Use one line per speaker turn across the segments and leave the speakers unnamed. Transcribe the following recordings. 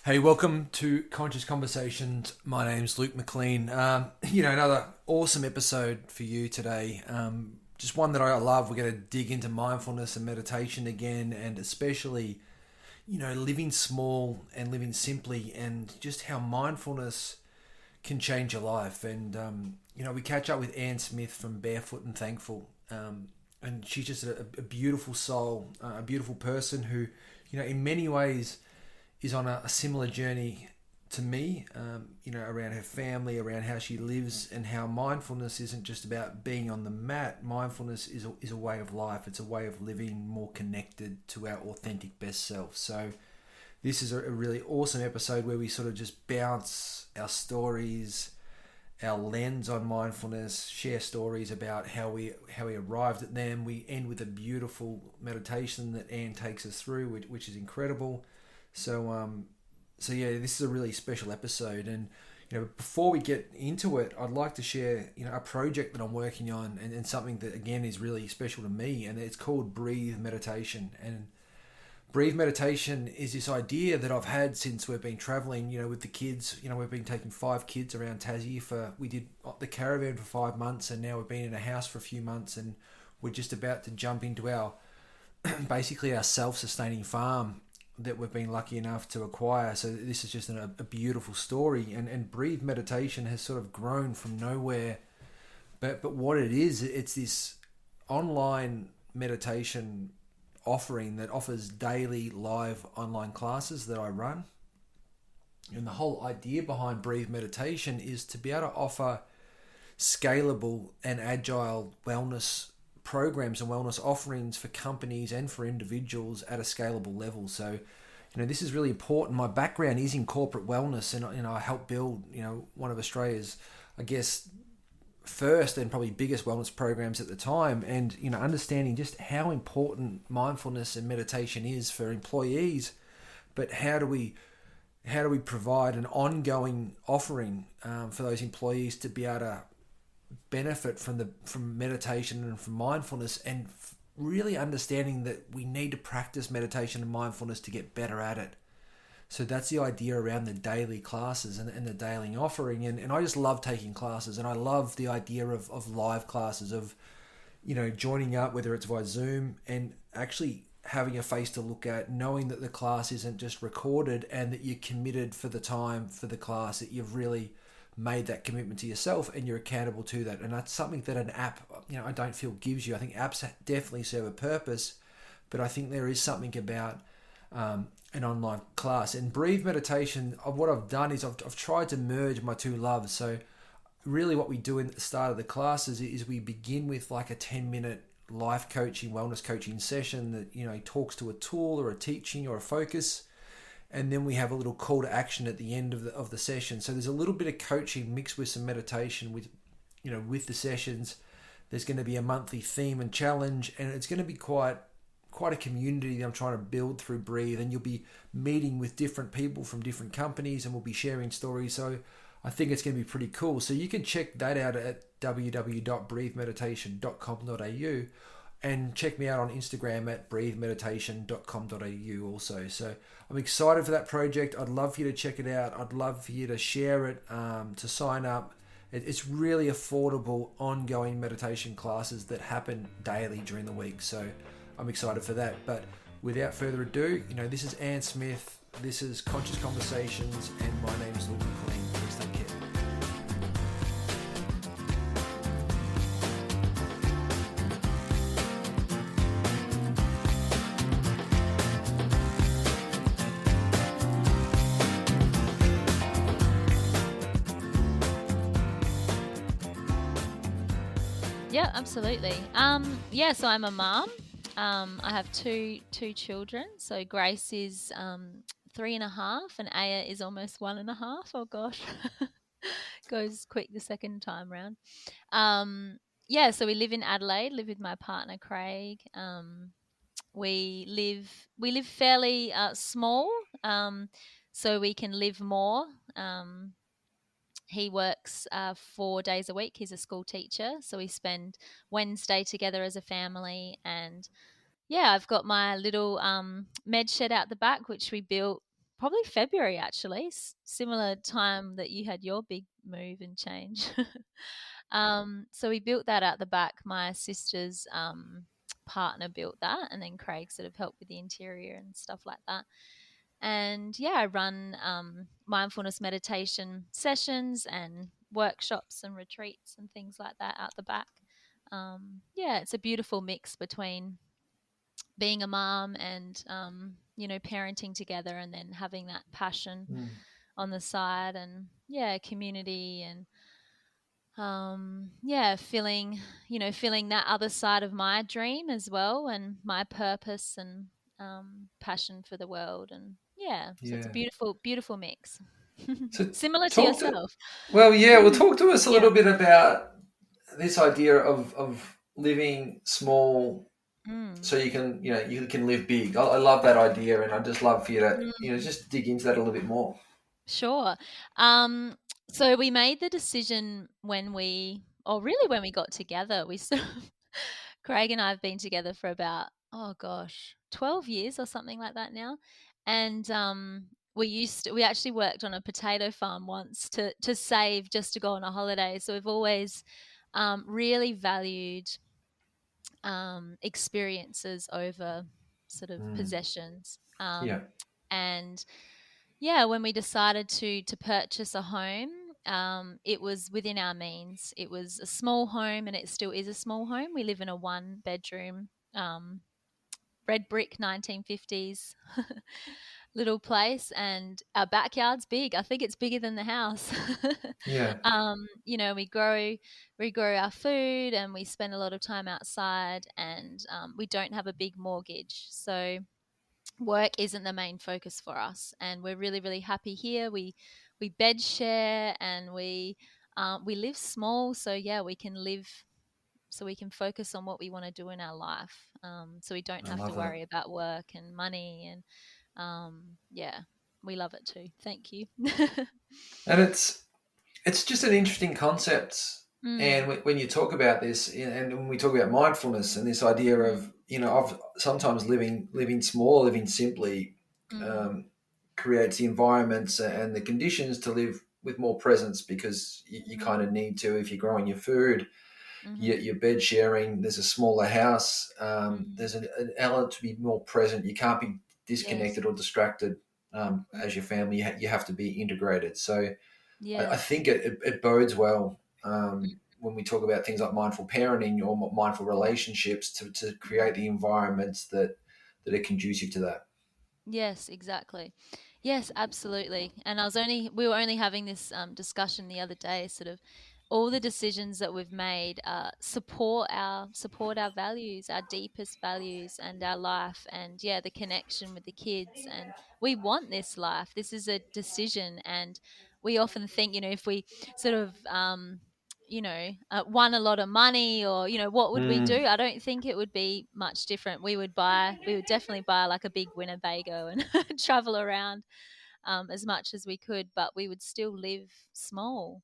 Hey, welcome to Conscious Conversations. My name's Luke McLean. Another awesome episode for you today. Just one that I love. We're going to dig into mindfulness and meditation again, and especially, living small and living simply, and just how mindfulness can change your life. And we catch up with Anne Smith from Barefoot and Thankful. And she's just a beautiful soul, a beautiful person who, in many ways is on a similar journey to me, around her family, around how she lives, and how mindfulness isn't just about being on the mat. Mindfulness is a way of life. It's a way of living more connected to our authentic best self. So this is a really awesome episode where we sort of just bounce our stories, our lens on mindfulness, share stories about how we arrived at them. We end with a beautiful meditation that Anne takes us through, which is incredible. So yeah, this is a really special episode, and before we get into it, I'd like to share a project that I'm working on, and something that again is really special to me, and it's called Breathe Meditation. And Breathe Meditation is this idea that I've had since we've been traveling, with the kids. We've been taking 5 kids around Tassie we did the caravan for 5 months, and now we've been in a house for a few months, and we're just about to jump into our basically our self-sustaining farm that we've been lucky enough to acquire. So this is just a beautiful story, and Breathe Meditation has sort of grown from nowhere. But what it is, it's this online meditation offering that offers daily live online classes that I run. And the whole idea behind Breathe Meditation is to be able to offer scalable and agile wellness programs and wellness offerings for companies and for individuals at a scalable level. So, this is really important. My background is in corporate wellness, and I helped build, one of Australia's, I guess, first and probably biggest wellness programs at the time. And understanding just how important mindfulness and meditation is for employees, but how do we provide an ongoing offering for those employees to be able to benefit from meditation and from mindfulness, and really understanding that we need to practice meditation and mindfulness to get better at it. So that's the idea around the daily classes and the daily offering. And I just love taking classes, and I love the idea of live classes, of joining up, whether it's via Zoom, and actually having a face to look at, knowing that the class isn't just recorded, and that you're committed for the time for the class, that you've really made that commitment to yourself and you're accountable to that. And that's something that an app, I don't feel gives you. I think apps definitely serve a purpose, but I think there is something about an online class. And Breathe Meditation, what I've done is I've tried to merge my two loves. So really what we do at the start of the classes is we begin with like a 10-minute life coaching, wellness coaching session that, talks to a tool or a teaching or a focus. And then we have a little call to action at the end of the session. So there's a little bit of coaching mixed with some meditation with the sessions. There's going to be a monthly theme and challenge, and it's going to be quite a community that I'm trying to build through Breathe. And you'll be meeting with different people from different companies, and we'll be sharing stories. So I think it's going to be pretty cool. So you can check that out at www.breathemeditation.com.au, and check me out on Instagram at breathemeditation.com.au also. So I'm excited for that project. I'd love for you to check it out. I'd love for you to share it, to sign up. It's really affordable, ongoing meditation classes that happen daily during the week. So I'm excited for that. But without further ado, this is Anne Smith. This is Conscious Conversations, and my name is Luke McLean. Please take care.
Yeah, absolutely. So I'm a mom. I have two children. So Grace is 3.5, and Aya is almost 1.5. Oh gosh, goes quick the second time round. So we live in Adelaide. Live with my partner Craig. We live fairly small, so we can live more. He works 4 days a week. He's a school teacher. So we spend Wednesday together as a family. And yeah, I've got my little med shed out the back, which we built probably February actually, similar time that you had your big move and change. So we built that out the back. My sister's partner built that, and then Craig sort of helped with the interior and stuff like that. And yeah, I run mindfulness meditation sessions and workshops and retreats and things like that out the back. Yeah, it's a beautiful mix between being a mom and parenting together, and then having that passion
Mm.
on the side, and yeah, community, and yeah, feeling that other side of my dream as well, and my purpose, and passion for the world. And yeah, so it's a
Yeah.
beautiful mix.
So
Similar to
talk to
yourself.
well, yeah. Well, talk to us a
Yeah.
little bit about this idea of living small
Mm.
so you can you can live big. I love that idea, and I'd just love for you to
Mm.
just dig into that a little bit more.
Sure. Um, so we made the decision or really when we got together, we sort of, Craig and I have been together for about, oh gosh, 12 years or something like that now. And we actually worked on a potato farm once to save just to go on a holiday. So we've always really valued experiences over sort of
Mm.
possessions.
Yeah.
And yeah, when we decided to purchase a home, it was within our means. It was a small home, and it still is a small home. We live in a one bedroom, red brick 1950s little place, and our backyard's big. I think it's bigger than the house.
Yeah.
We grow our food, and we spend a lot of time outside, and we don't have a big mortgage, so work isn't the main focus for us, and we're really really happy here. We bed share, and we live small, so yeah, we can focus on what we want to do in our life, so we don't
I
have to
love that.
worry about work and money. And yeah, we love it too. Thank you.
And it's just an interesting concept. And
Mm,
when you talk about this, and when we talk about mindfulness and this idea
mm,
of of sometimes living small, living simply,
mm,
um, creates the environments and the conditions to live with more presence, because you kind of
mm,
need to if you're growing your food,
mm-hmm,
your bed sharing. There's a smaller house.
mm,
There's an element to be more present. You can't be
yes,
disconnected or distracted
mm,
as your family. You have to be integrated. So I
yes,
think it bodes well
mm,
when we talk about things like mindful parenting or mindful
mm,
relationships to create
mm.
the environments that are conducive to that.
Yes, exactly. Yes, absolutely. And we were only having this discussion the other day, sort of all the decisions that we've made support our values, our deepest values, and our life, and yeah, the connection with the kids. And we want this life. This is a decision, and we often think, if we sort of won a lot of money, or what would we
Mm,
do? I don't think it would be much different. We would definitely buy like a big Winnebago and travel around as much as we could, but we would still live small,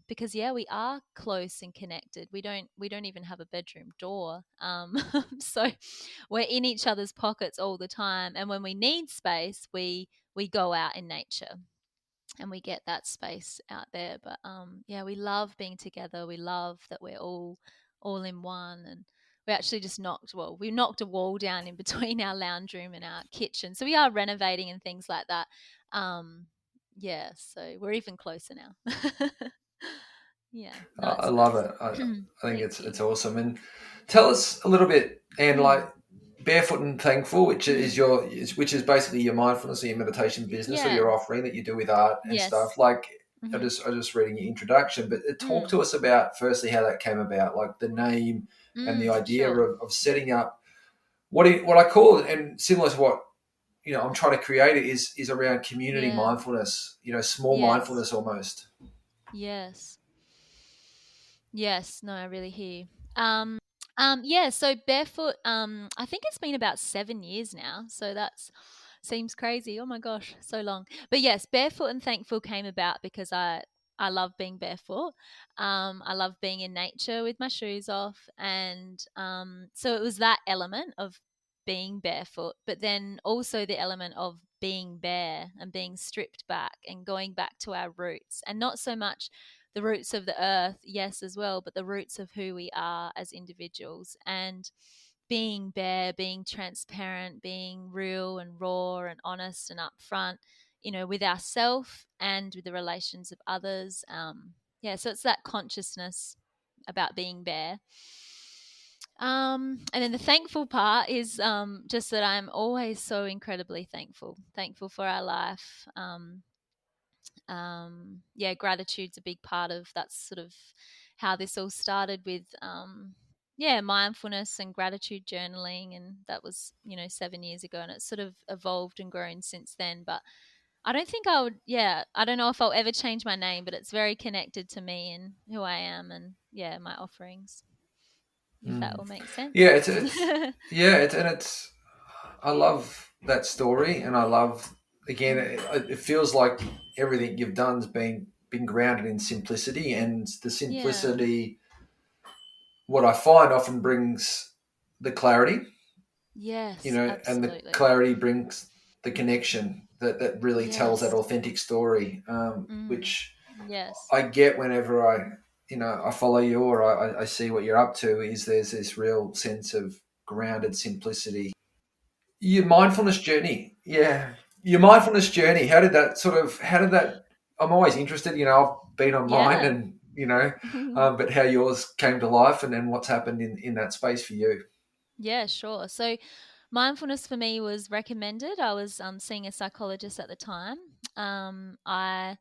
because yeah, we are close and connected. We don't even have a bedroom door, so we're in each other's pockets all the time. And when we need space, we go out in nature, and we get that space out there. But yeah, we love being together. We love that we're all in one. And we knocked a wall down in between our lounge room and our kitchen, so we are renovating and things like that. um yeah, so we're even closer now. Yeah, no,
I
it's
love
nice.
it. I think
Thank you.
it's awesome. And tell us a little bit, and
Mm,
like Barefoot and Thankful,
mm,
which is basically your mindfulness or your meditation business or
yeah.
your offering that you do with art and
Yes.
stuff. Like
Hmm.
I just reading your introduction, but talk
Mm,
to us about firstly how that came about, like the name and the idea
sure.
of setting up what I call it, and similar to what I'm trying to create it is around community
Yeah.
mindfulness. Small
Yes.
mindfulness almost.
Yes. Yes, no, I really hear you. Yeah, so Barefoot, I think it's been about 7 years now. So that's seems crazy. Oh my gosh, so long. But yes, Barefoot and Thankful came about because I love being barefoot. I love being in nature with my shoes off, and so it was that element of being barefoot, but then also the element of being bare and being stripped back and going back to our roots, and not so much the roots of the earth, yes, as well, but the roots of who we are as individuals. And being bare, being transparent, being real and raw and honest and upfront, with ourselves and with the relations of others. Yeah, so it's that consciousness about being bare. And then the thankful part is just that I'm always so incredibly thankful for our life. Yeah, gratitude's a big part of that's sort of how this all started with yeah, mindfulness and gratitude journaling, and that was 7 years ago, and it's sort of evolved and grown since then. But I don't think I would, yeah, I don't know if I'll ever change my name, but it's very connected to me and who I am, and yeah, my offerings, if that
Mm.
all makes sense.
Yeah, it's yeah, it's I love that story, and I love again.
Mm.
It feels like everything you've done's been grounded in simplicity, and the
Yeah.
simplicity, what I find, often brings the clarity,
Yes,
and the
absolutely.
clarity brings the connection that really tells that
Yes.
authentic story,
Mm.
which
Yes.
I get whenever I follow you, or I see what you're up to. Is there's this real sense of grounded simplicity. Your mindfulness journey, yeah, your mindfulness journey. How did that? I'm always interested. I've been on mine,
Yeah.
and but how yours came to life, and what's happened in that space for you.
Yeah, sure. So mindfulness for me was recommended. I was seeing a psychologist at the time. I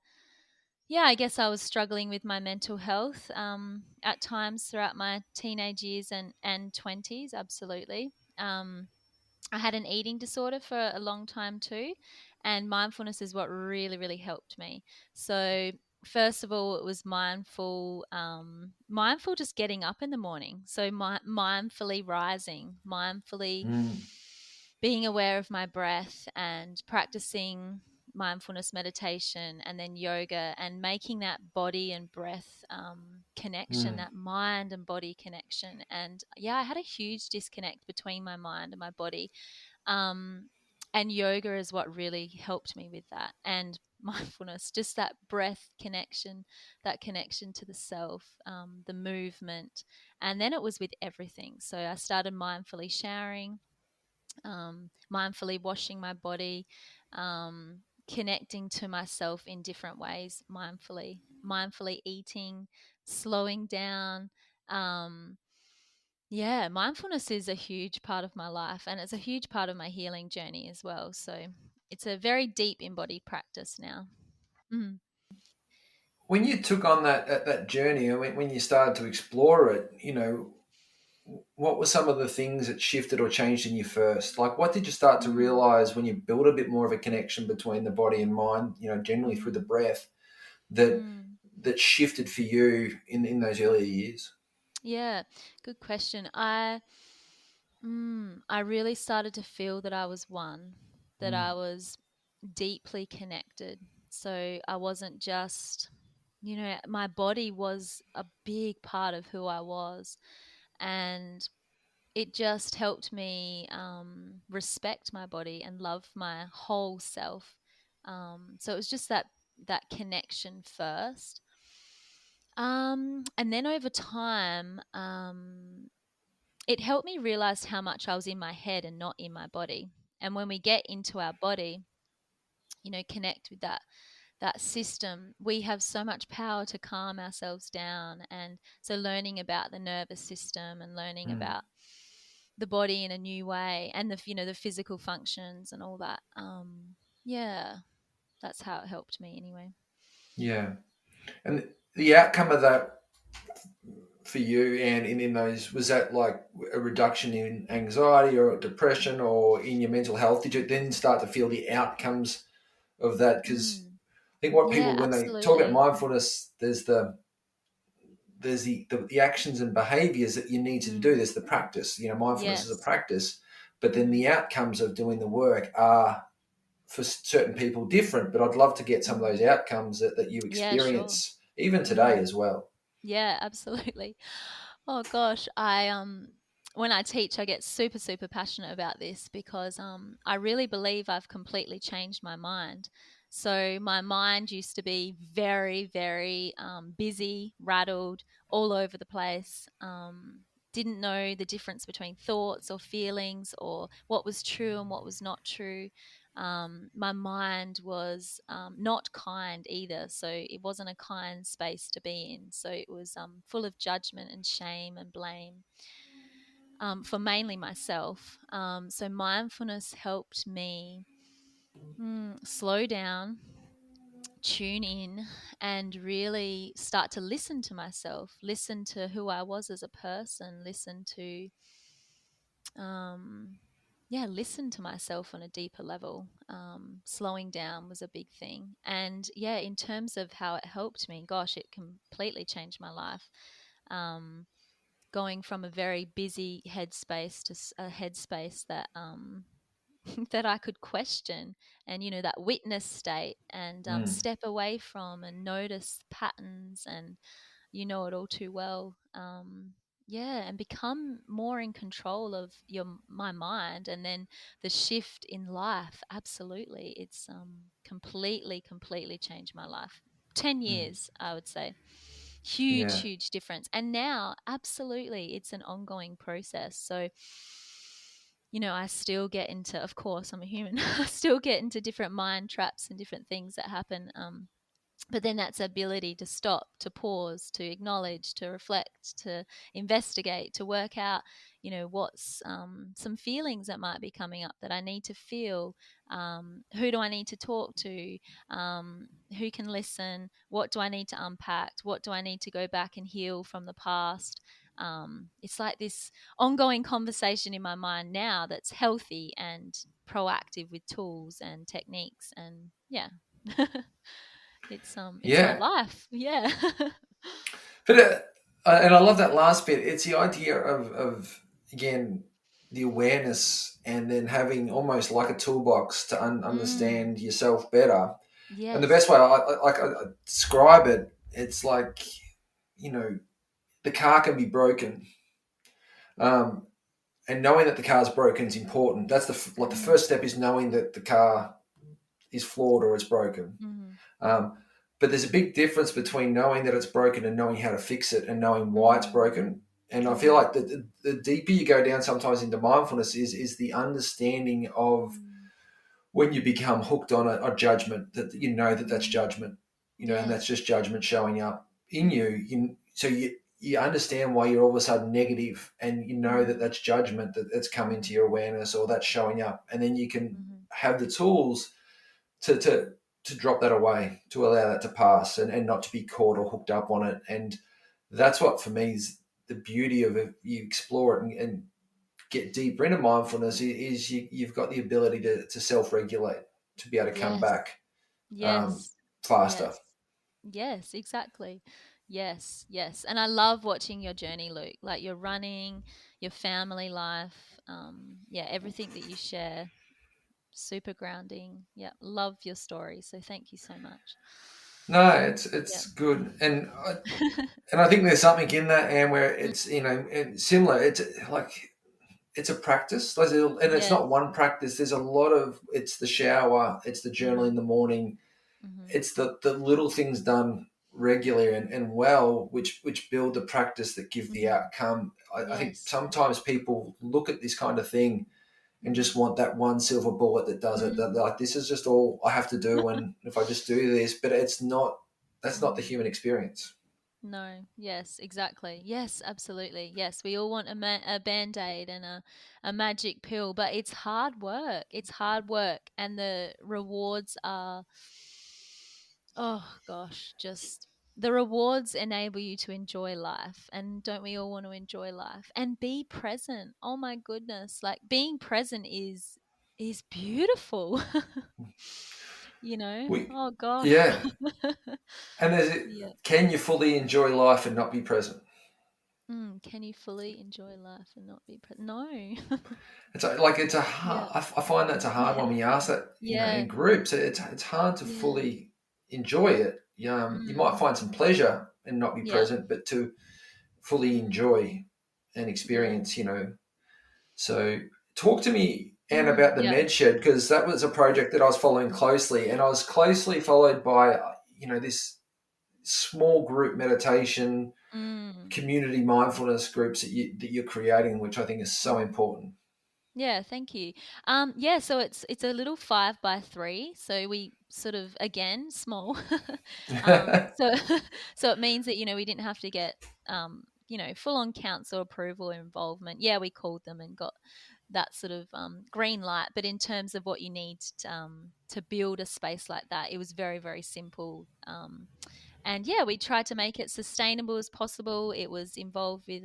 Yeah, I guess I was struggling with my mental health at times throughout my teenage years and 20s, absolutely. I had an eating disorder for a long time too, and mindfulness is what really, really helped me. So, first of all, it was mindful just getting up in the morning. So, mindfully rising, mindfully
Mm,
being aware of my breath and practicing mindfulness meditation and then yoga, and making that body and breath connection,
mm,
that mind and body connection. And yeah, I had a huge disconnect between my mind and my body. um, and yoga is what really helped me with that. And mindfulness, just that breath connection, that connection to the self, the movement. And then it was with everything. So I started mindfully showering, mindfully washing my body, connecting to myself in different ways, mindfully eating, slowing down. Um, yeah, mindfulness is a huge part of my life, and it's a huge part of my healing journey as well. So it's a very deep embodied practice now. Mm.
when you took on that journey, and when you started to explore it, what were some of the things that shifted or changed in you first? Like, what did you start to
Mm.
realize when you built a bit more of a connection between the body and mind, generally through the
Mm.
breath, that
Mm.
that shifted for you in those earlier years?
Yeah, good question. I really started to feel that I was one, that
Mm,
I was deeply connected. So I wasn't just, my body was a big part of who I was. And it just helped me respect my body and love my whole self. So it was just that connection first. And then over time, it helped me realize how much I was in my head and not in my body. And when we get into our body, connect with that system, we have so much power to calm ourselves down. And so learning about the nervous system and learning
mm,
about the body in a new way, and the physical functions and all that. Yeah, that's how it helped me anyway.
yeah, and the outcome of that for you, and in those, was that like a reduction in anxiety or depression or in your mental health? Did you then start to feel the outcomes of that? Because
Mm.
I think what
Yeah,
people, when they talk about
absolutely.
mindfulness, there's the actions and behaviors that you need to do.
Mm.
There's the practice. Mindfulness is a
Yes.
practice, but then
Mm.
the outcomes of doing the work are for certain people different. But I'd love to get some of those
Mm.
outcomes that you
Yeah, sure.
experience even today
Mm.
as well.
Yeah, absolutely. Oh gosh, I when I teach, I get super, super passionate about this because I really believe I've completely changed my mind. So my mind used to be very, very busy, rattled, all over the place. Didn't know the difference between thoughts or feelings or what was true and what was not true. My mind was not kind either. So it wasn't a kind space to be in. So it was full of judgment and shame and blame for mainly myself. So mindfulness helped me slow down, tune in, and really start to listen to myself, listen to who I was as a person, listen to um, yeah, listen to myself on a deeper level. Slowing down was a big thing. And yeah, in terms of how it helped me, gosh, it completely changed my life. Um, Going from a very busy headspace to a headspace that that I could question, and that witness state, and
Mm.
step away from and notice patterns, and you know it all too well. Yeah, and become more in control of my mind, and then the shift in life. Absolutely, it's completely changed my life. 10 years, I would say. Huge,
Yeah.
huge difference. And now, absolutely, it's an ongoing process. So, I still get into, of course, I'm a human, I still get into different mind traps and different things that happen. But then that's ability to stop, to pause, to acknowledge, to reflect, to investigate, to work out, what's some feelings that might be coming up that I need to feel. Who do I need to talk to? Who can listen? What do I need to unpack? What do I need to go back and heal from the past? It's like this ongoing conversation in my mind now that's healthy and proactive with tools and techniques, and yeah. It's my
Yeah.
life. Yeah.
But and I love that last bit. It's the idea of again the awareness, and then having almost like a toolbox to
Mm.
understand yourself better. And the best
Yes.
way I describe it, it's like, you know, the car can be broken, um, and knowing that the car's broken is important. That's the
Mm.
first step is knowing that the car is flawed or it's broken.
Mhm.
Um, but there's a big difference between knowing that it's broken and knowing how to fix it and knowing why it's
Mm.
broken. And I feel
Mhm.
like the deeper you go down sometimes into mindfulness is the understanding of
Mm.
when you become hooked on a judgment, that you know that that's
Mm.
judgment, and that's
Yes.
just judgment showing up in you. So you understand why you're all of a sudden negative, and you know that
Mm.
that's judgment that's come into
Mhm.
your awareness, or that's showing up, and then you can
Mhm.
have the tools to drop that away, to allow that to pass, and not to be caught or hooked up on it. And that's what for me is the beauty of it. You explore it and get deeper into mindfulness is you've got the ability to self-regulate, to be able to come
Yes.
back
Yes.
faster.
Yes. Yes, exactly. Yes, yes. And I love watching your journey, Luke. Like your running, your family life, yeah, everything that you share. Super grounding. Yeah, love your story. So thank you so much.
No,
Yeah.
it's good, and I think there's something in that, and where
Mm,
it's, and similar. It's like it's a practice, and it's
yes.
not one practice. There's a lot of, it's the shower, it's the journal
Mm-hmm.
in the morning,
Mm-hmm.
it's the little things done regularly and well, which build the practice that give the
Mm-hmm.
outcome. I think
Yes.
sometimes people look at this kind of thing and
Mm-hmm.
just want that one silver bullet that does it. That
Mm.
they're like, this is just all I have to do, and if I just do this, but it's not. That's not the
Mm.
human experience.
No. Yes. Exactly. Yes. Absolutely. Yes. We all want a band-aid and a magic pill, but it's hard work. It's hard work, and the rewards are, oh gosh, just the rewards enable you to enjoy life. And don't we all want to enjoy life and be present? Oh my goodness. Like being present is beautiful.
We,
Oh gosh.
yeah, and
Yeah.
can you fully enjoy life and not be present?
Can you fully enjoy life and not be present? No.
It's a
Yeah.
hard. I find that's a hard
Yeah.
one when you ask that, in
Yeah.
groups. It's hard to
Yeah.
fully enjoy it. You might
Mm.
find some pleasure and not be
Yeah.
present, but to fully
Mm.
enjoy, and
Yeah.
experience, So talk to me, Anne, about the
Yeah.
med shed, because that was a project that I was following closely, and I was closely followed by, this small group meditation,
Mm.
community mindfulness groups that you're creating, which I think is so important.
Yeah, thank you. Yeah, so it's a little 5 by 3. So we sort of again small. So so it means that we didn't have to get full on council approval or involvement. Yeah, we called them and got that sort of green light. But in terms of what you need to build a space like that, it was very very simple. And yeah, we tried to make it sustainable as possible. It was involved with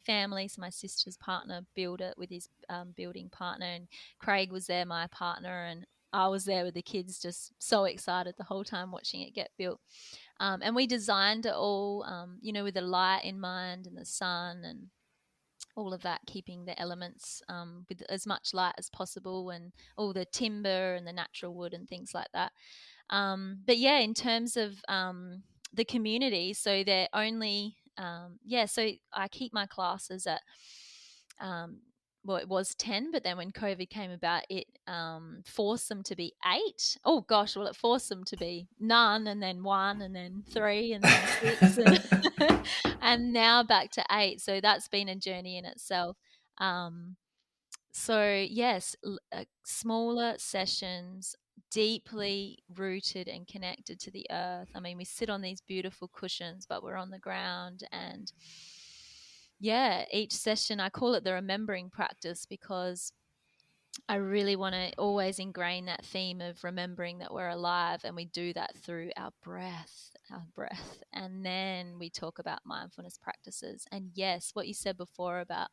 families. My sister's partner built it with his building partner, and Craig was there, my partner, and I was there with the kids, just so excited the whole time watching it get built. And we designed it all, with the light in mind and the sun and all of that, keeping the elements with as much light as possible, and all the timber and the natural wood and things like that. But yeah, in terms of the community, so they're only, so I keep my classes at, um, well, it was 10, but then when COVID came about, it forced them to be 8. Oh gosh, well, it forced them to be none, and then 1, and then 3, and then 6, and and now back to 8. So that's been a journey in itself. Um, so, yes, smaller sessions, deeply rooted and connected to the earth. I mean, we sit on these beautiful cushions, but we're on the ground. And yeah, each session, I call it the remembering practice, because I really want to always ingrain that theme of remembering that we're alive, and we do that through our breath. And then we talk about mindfulness practices. And yes, what you said before about,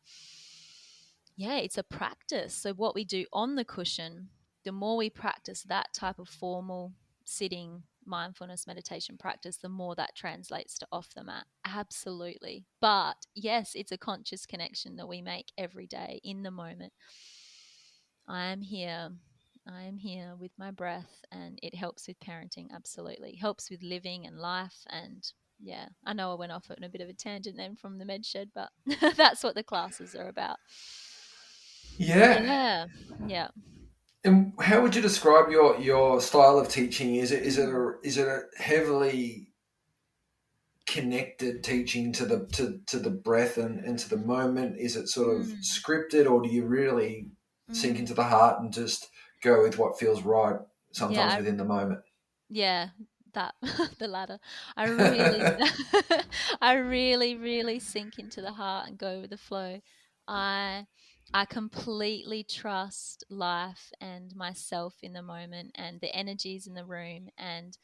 yeah, it's a practice. So what we do on the cushion, the more we practice that type of formal sitting mindfulness meditation practice, the more that translates to off the mat. Absolutely. But yes, it's a conscious connection that we make every day in the moment. I am here. I am here with my breath, and it helps with parenting. Absolutely. Helps with living and life. And yeah, I know I went off on a bit of a tangent then from the med shed, but that's what the classes are about.
Yeah.
Yeah. Yeah.
And how would you describe your style of teaching?
Mm.
Is it a heavily connected teaching to the breath and to the moment? Is it sort of
Mm.
scripted, or do you really sink into
Mm.
the heart and just go with what feels right
Yeah.
sometimes within the moment?
Yeah, that the latter. I really, I really, really sink into the heart and go with the flow. I, I completely trust life and myself in the moment and the energies in the room. And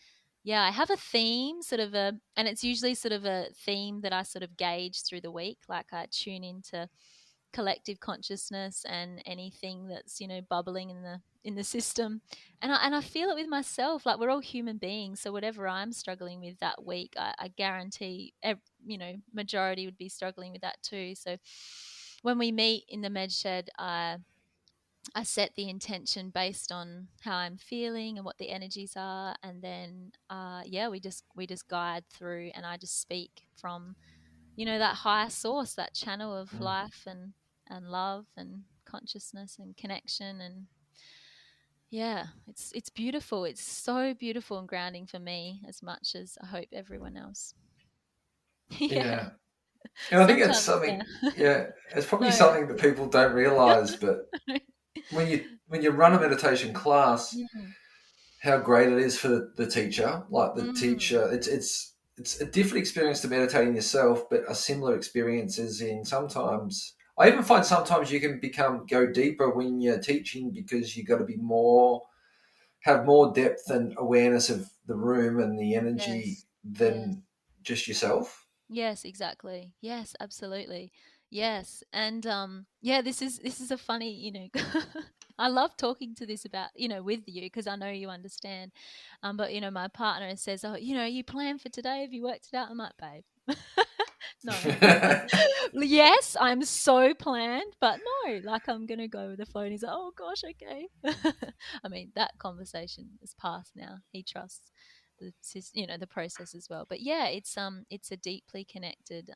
yeah, I have a theme, and it's usually sort of a theme that I sort of gauge through the week. Like I tune into collective consciousness and anything that's bubbling in the system, and I feel it with myself. Like, we're all human beings, so whatever I'm struggling with that week, I guarantee majority would be struggling with that too. So when we meet in the med shed, I set the intention based on how I'm feeling and what the energies are, and then yeah, we just guide through, and I just speak from that higher source, that channel of
Mm.
life and love and consciousness and connection. And yeah, it's beautiful. It's so beautiful and grounding for me, as much as I hope everyone else. Yeah.
Yeah. And I think it's
Sometimes, yeah.
something, yeah, it's probably
Sorry.
something that people don't realize, but when you run a meditation class,
Mm,
how great it is for the teacher. Like the
mm,
teacher, it's a different experience to meditating yourself, but a similar experience is in sometimes. I even find sometimes you can go deeper when you're teaching, because you got to be more have more depth and awareness of the room and the energy
yes. Yes.
than just yourself.
Yes, exactly. Yes, absolutely. Yes. And yeah, this is a funny, I love talking to this about, with you, because I know you understand. But my partner says, "Oh, you plan for today? Have you worked it out?" I'm like, "Babe, no." Yes, I'm so planned, but no, like, I'm gonna go with the flow. And he's like, "Oh gosh, okay." I mean, that conversation is past now. He trusts the process as well. But yeah, it's a deeply connected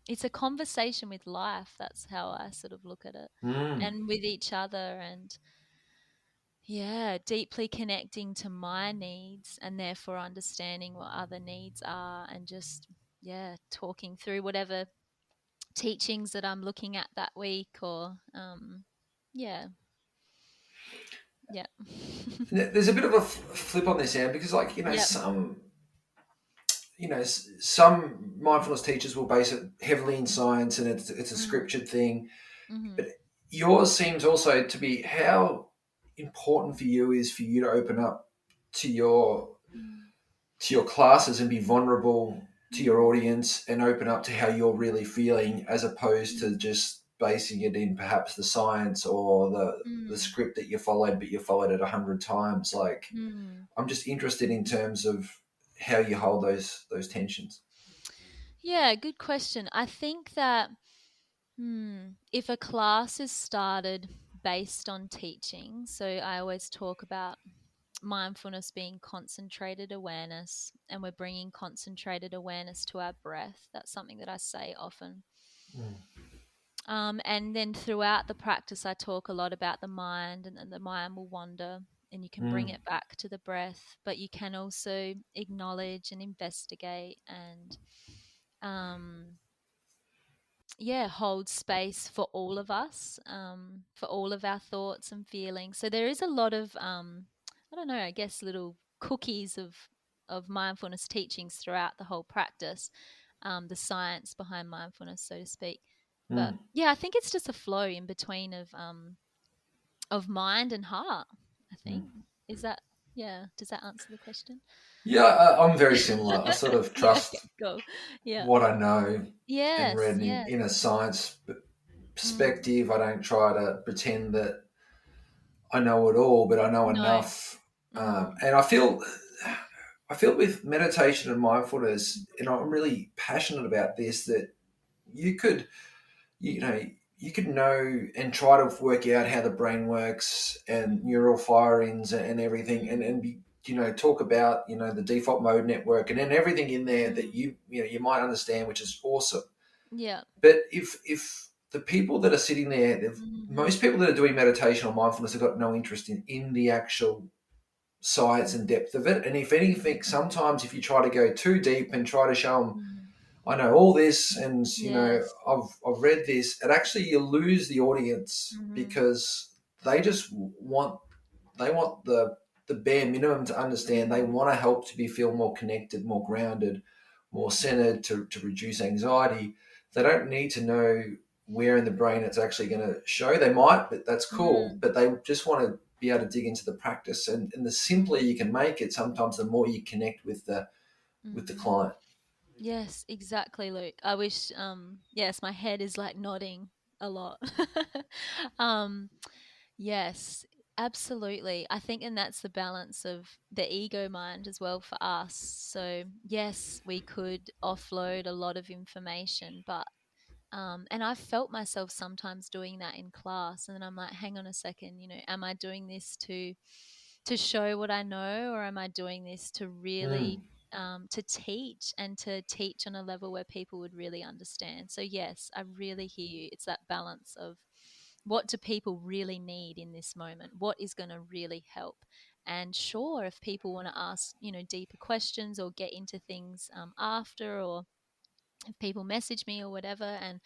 it's a conversation with life. That's how I sort of look at it,
Mm.
and with each other, and yeah, deeply connecting to my needs and therefore understanding what other needs are, and just, yeah, talking through whatever teachings that I'm looking at that week, or yeah, yeah.
There's a bit of a flip on this, Anne, because like
Yep.
some mindfulness teachers will base it heavily in science and it's a
Mm.
scriptured thing,
Mhm.
but yours seems also to be how important for you is for you to open up to your
Mm.
to your classes and be vulnerable to your
Mm.
audience and open up to how you're really feeling as opposed to
Mm.
just basing it in perhaps the science or the
Mm.
script that you followed, but you followed it 100 times. Like,
Mm.
I'm just interested in terms of how you hold those tensions.
Yeah, good question. I think that if a class is started based on teaching, so I always talk about mindfulness being concentrated awareness, and we're bringing concentrated awareness to our breath. That's something that I say often.
Mm,
And then throughout the practice, I talk a lot about the mind, and then the mind will wander, and you can bring
mm,
it back to the breath, but you can also acknowledge and investigate and, um, yeah, hold space for all of us, for all of our thoughts and feelings. So there is a lot of, I don't know, I guess little cookies of mindfulness teachings throughout the whole practice, the science behind mindfulness, so to speak. But
mm.
yeah, I think it's just a flow in between of mind and heart. I
Mm.
think, is that, yeah? Does that answer the question?
Yeah, I'm very similar. I sort of
Yeah,
trust
go. Yeah.
what I know and
Yes.
read
Yes.
in a science
Mm.
perspective. I don't try to pretend that I know it all, but I know
No.
enough.
Mm.
And I feel with meditation and mindfulness, and I'm really passionate about this, that you could, you know, you could know and try to work out how the brain works and
Mm.
neural firings and everything,
Mm.
and be, talk about, the default mode network and then everything in there that
Mm.
you might understand, which is awesome.
Yeah.
But if the people that are sitting there, most
Mhm.
people that are doing meditation or mindfulness have got no interest in the actual science and depth of it. And if anything,
Mhm.
sometimes if you try to go too deep and try to show them,
Mhm.
I know all this, and
Yes.
I've read this, and actually you lose the audience
Mhm.
because they just want the bare minimum to understand. They
Mhm.
want to help to be feel more connected, more grounded, more centered to reduce anxiety. They don't need to know where in the brain it's actually going to show. They might, but that's cool.
Mm.
But they just want to be able to dig into the practice. And the simpler you can make it, sometimes the more you connect with the
Mm.
client.
Yes, exactly, Luke. I wish, yes, my head is like nodding a lot. um yes, absolutely. I think, and that's the balance of the ego mind as well for us. So yes, we could offload a lot of information, but and I've felt myself sometimes doing that in class, and then I'm like, hang on a second, am I doing this to show what I know, or am I doing this to
Mm,
really to teach, and to teach on a level where people would really understand? So yes, I really hear you. It's that balance of what do people really need in this moment? What is going to really help? And sure, if people want to ask, deeper questions or get into things after, or if people message me or whatever, and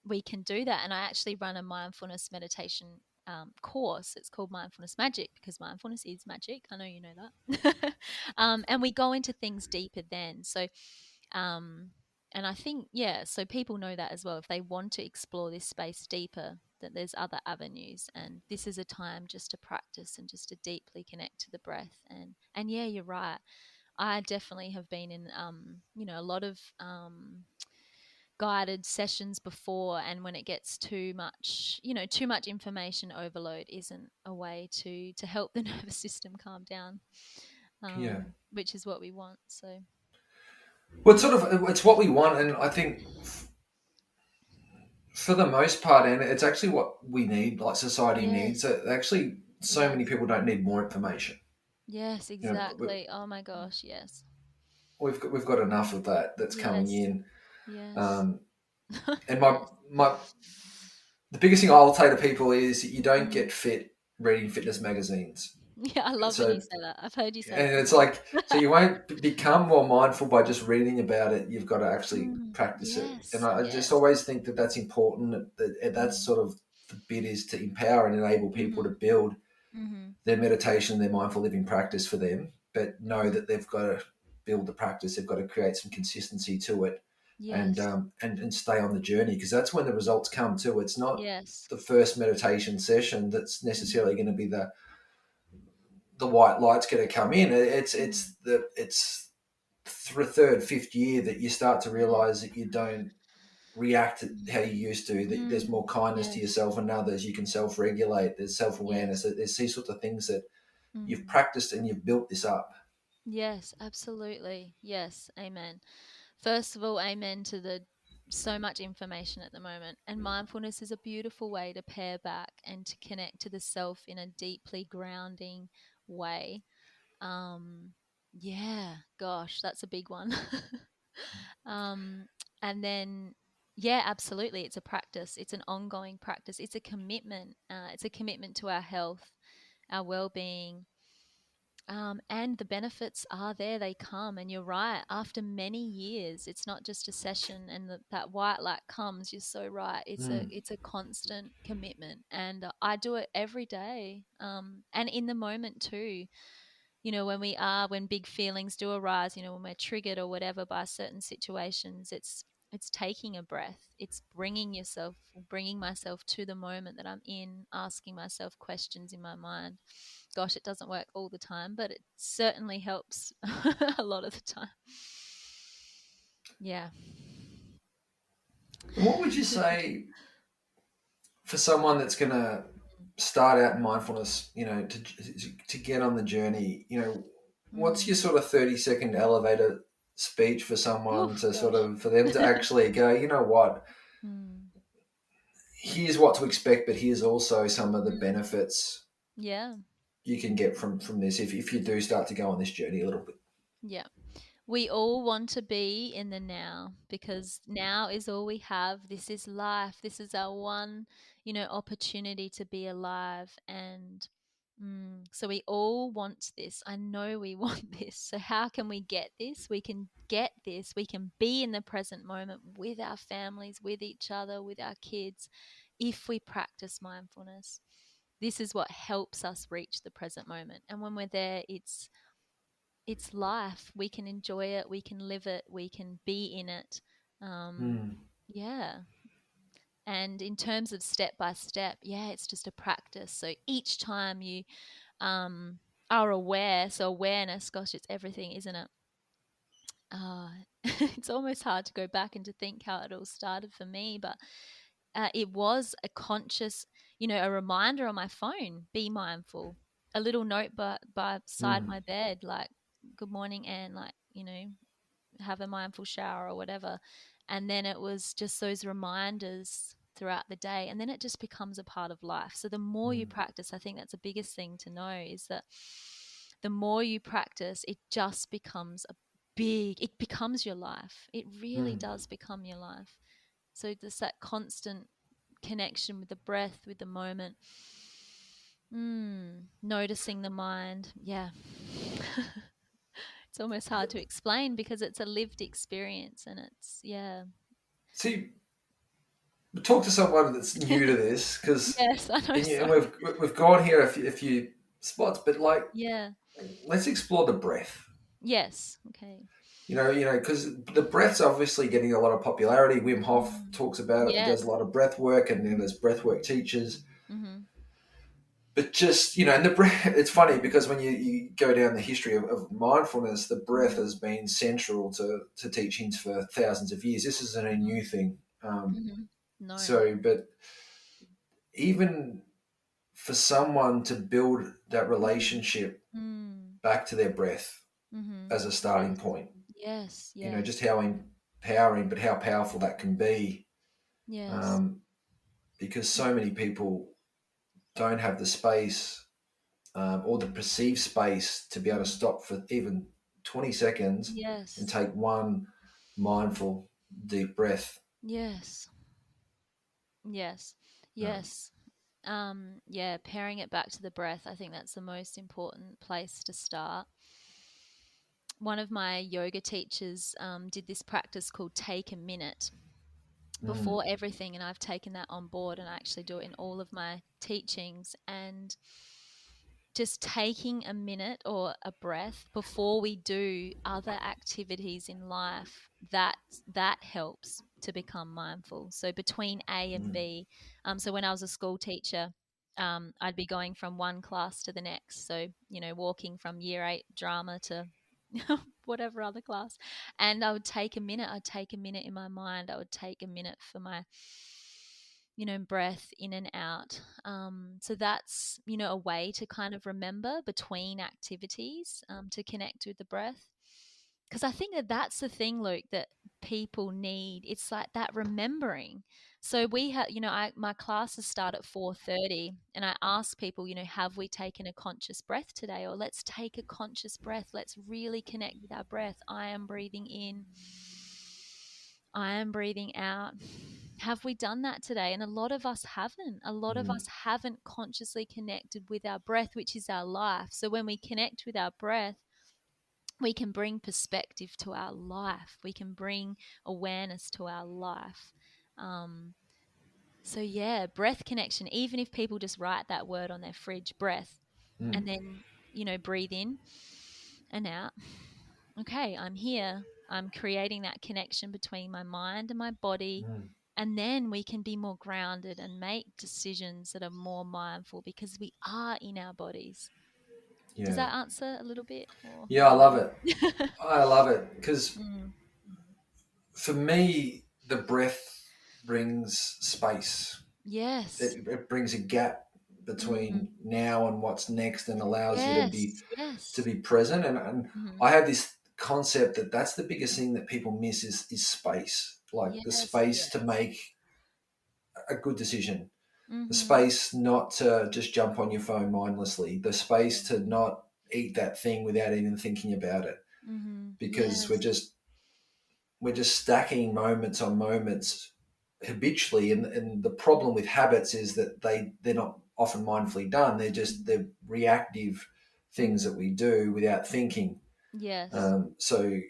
we can do that. And I actually run a mindfulness meditation course. It's called Mindfulness Magic, because mindfulness is magic. I know you know that. And we go into things deeper then. So, um, and I think, yeah, so people know that as well. If they want to explore this space deeper, that there's other avenues, and this is a time just to practice and just to deeply connect to the breath. And yeah, you're right. I definitely have been in, a lot of guided sessions before, and when it gets too much, too much information overload isn't a way to help the nervous system calm down,
yeah.
which is what we want. So
Well, it's what we want, and I think for the most part, and it's actually what we need, like society needs.
yes,
Actually, so many
yes,
people don't need more information.
yes,
You know,
exactly. Oh my gosh, yes,
we've got enough of that that's coming
yes,
in.
Yes.
Um, and
Yes.
my the biggest thing I'll say to people is that you don't
Mm.
get fit reading fitness magazines.
Yeah, I love when you
So,
say that. I've heard you say
and
that
it's
before.
like, so you won't become more mindful by just reading about it. You've got to actually
Mm.
practice it. And
Yes.
I just
Yes.
always think that that's important. That's
Mm.
sort of the bit is to empower and enable people to
Mhm.
build
Mhm.
their meditation, their mindful living practice for them, but know
Mm.
that they've got to build the practice. They've got to create some consistency to it,
Yes.
and stay on the journey, because that's when the results come too. It's not
Yes.
the first meditation session that's
Mhm.
necessarily going to be the white light's going to come in.
Mm.
It's third, fifth year that you start to
Yes.
realize that you don't react how
Mm.
you used to. That there's
Mm.
more kindness to
Yes.
yourself and others. You can self-regulate. There's self-awareness.
Yes.
There's these sorts of things that you've
Mm.
practiced and you've built this up.
Yes, absolutely. Yes. Amen. First of all, amen to the so much information at the moment. And mindfulness is a beautiful way to pare back and to connect to the self in a deeply grounding way. Um, yeah, gosh, that's a big one. um, and then, yeah, absolutely. It's a practice. It's an ongoing practice. It's a commitment. It's a commitment to our health, our well-being, and the benefits are there, they come. And you're right, after many years, it's not just a session and that white light comes. You're so right.
Mm.
It's a constant commitment. And I do it every day. And in the moment too, when big feelings do arise, when we're triggered or whatever by certain situations, it's taking a breath. It's bringing myself to the moment that I'm in, asking myself questions in my mind. Gosh, it doesn't work all the time, but it certainly helps a lot of the time. Yeah.
And what would you say for someone that's going to start out in mindfulness, to get on the journey, what's your
Mm.
sort of 30-second elevator speech for someone
Oof,
to sort
gosh.
of, for them to actually go, you know what,
Mm.
here's what to expect, but here's also some of the
Mm.
benefits
Yeah.
you can get from this if you do start to go on this journey a little bit.
Yeah. We all want to be in the now because now is all we have. This is life. This is our one, opportunity to be alive. And so we all want this. I know we want this. So, how can we get this? We can get this. We can be in the present moment with our families, with each other, with our kids, if we practice mindfulness. This is what helps us reach the present moment. And when we're there, it's life. We can enjoy it. We can live it. We can be in it. Um,
Mm.
yeah. And in terms of step by step, yeah, it's just a practice. So each time you um, are aware, so awareness, gosh, it's everything, isn't it? Uh, it's almost hard to go back and to think how it all started for me, but it was a conscious, a reminder on my phone, be mindful. A little note by side
Mm.
my bed, like, good morning, Anne, like, have a mindful shower or whatever. And then it was just those reminders throughout the day. And then it just becomes a part of life. So the more you
Mm.
practice, I think that's the biggest thing to know is that the more you practice, it just becomes it becomes your life. It really
Mm.
does become your life. So there's that constant connection with the breath, with the moment. Noticing the mind. Yeah. It's almost hard to explain because it's a lived experience and it's, yeah.
See, talk to someone that's new to this, because
Yes, I know.
and
Sorry.
we've gone here a few spots, but like,
Yeah.
let's explore the breath.
Yes. Okay.
Because the breath's obviously getting a lot of popularity. Wim Hof
Mm.
talks about it. He does a
Yes.
lot of breath work, and then
Mm.
there's breath work teachers.
Mm-hmm.
But just, and the breath, it's funny because when you go down the history of mindfulness, the breath
Mm.
has been central to teachings for thousands of years. This isn't a new thing.
Mm-hmm. No.
But even for someone to build that
Mm.
relationship
Mm.
back to their breath
Mm-hmm.
as a starting
Yes.
point,
Yes. Yes.
just how empowering, but how powerful that can be.
Yes.
Um, because so many people don't have the space, or the perceived space to be able to
Mm.
stop for even 20 seconds and
Yes.
take one mindful, deep breath.
Yes. Yes.
Um,
Yes. Yeah, pairing it back to the breath, I think that's the most important place to start. One of my yoga teachers did this practice called take a minute
mm,
before everything, and I've taken that on board and I actually do it in all of my teachings. And just taking a minute or a breath before we do other activities in life, that helps to become mindful. So between A and
mm,
B, so when I was a school teacher, I'd be going from one class to the next, so walking from year 8 drama to whatever other class, and I'd take a minute in my mind. I would take a minute for my breath in and out. So that's, a way to kind of remember between activities, to connect with the breath. Because I think that that's the thing, Luke, that people need. It's like that remembering. So we have, my classes start at 4:30, and I ask people, have we taken a conscious breath today? Or let's take a conscious breath. Let's really connect with our breath. I am breathing in. I am breathing out. Have we done that today? And a lot of us haven't. A lot of
mm.
us haven't consciously connected with our breath, which is our life. So when we connect with our breath, we can bring perspective to our life. We can bring awareness to our life. Um, so, yeah, breath connection, even if people just write that word on their fridge, breath,
Mm,
and then, breathe in and out. Okay, I'm here. I'm creating that connection between my mind and my body.
mm.
And then we can be more grounded and make decisions that are more mindful because we are in our bodies. Does
Yeah.
that answer a little bit? Or
Yeah, I love it. I love it because
mm,
for me, the breath brings space.
yes.
It brings a gap
Mm,
between now and what's next, and allows you
yes.
to
Yes.
be present. And
Hmm.
I have this concept that that's the biggest thing that people miss is space, like the
Yes.
space to
Yes.
make a good decision, the
Mm-hmm.
space not to just jump on your phone mindlessly, the space to not eat that thing without even thinking about it,
Mm-hmm.
because
Yes.
we're just stacking moments on moments habitually, and the problem with habits is that they're not often mindfully done. They're reactive things
Mm.
that we do without thinking.
Yes.
So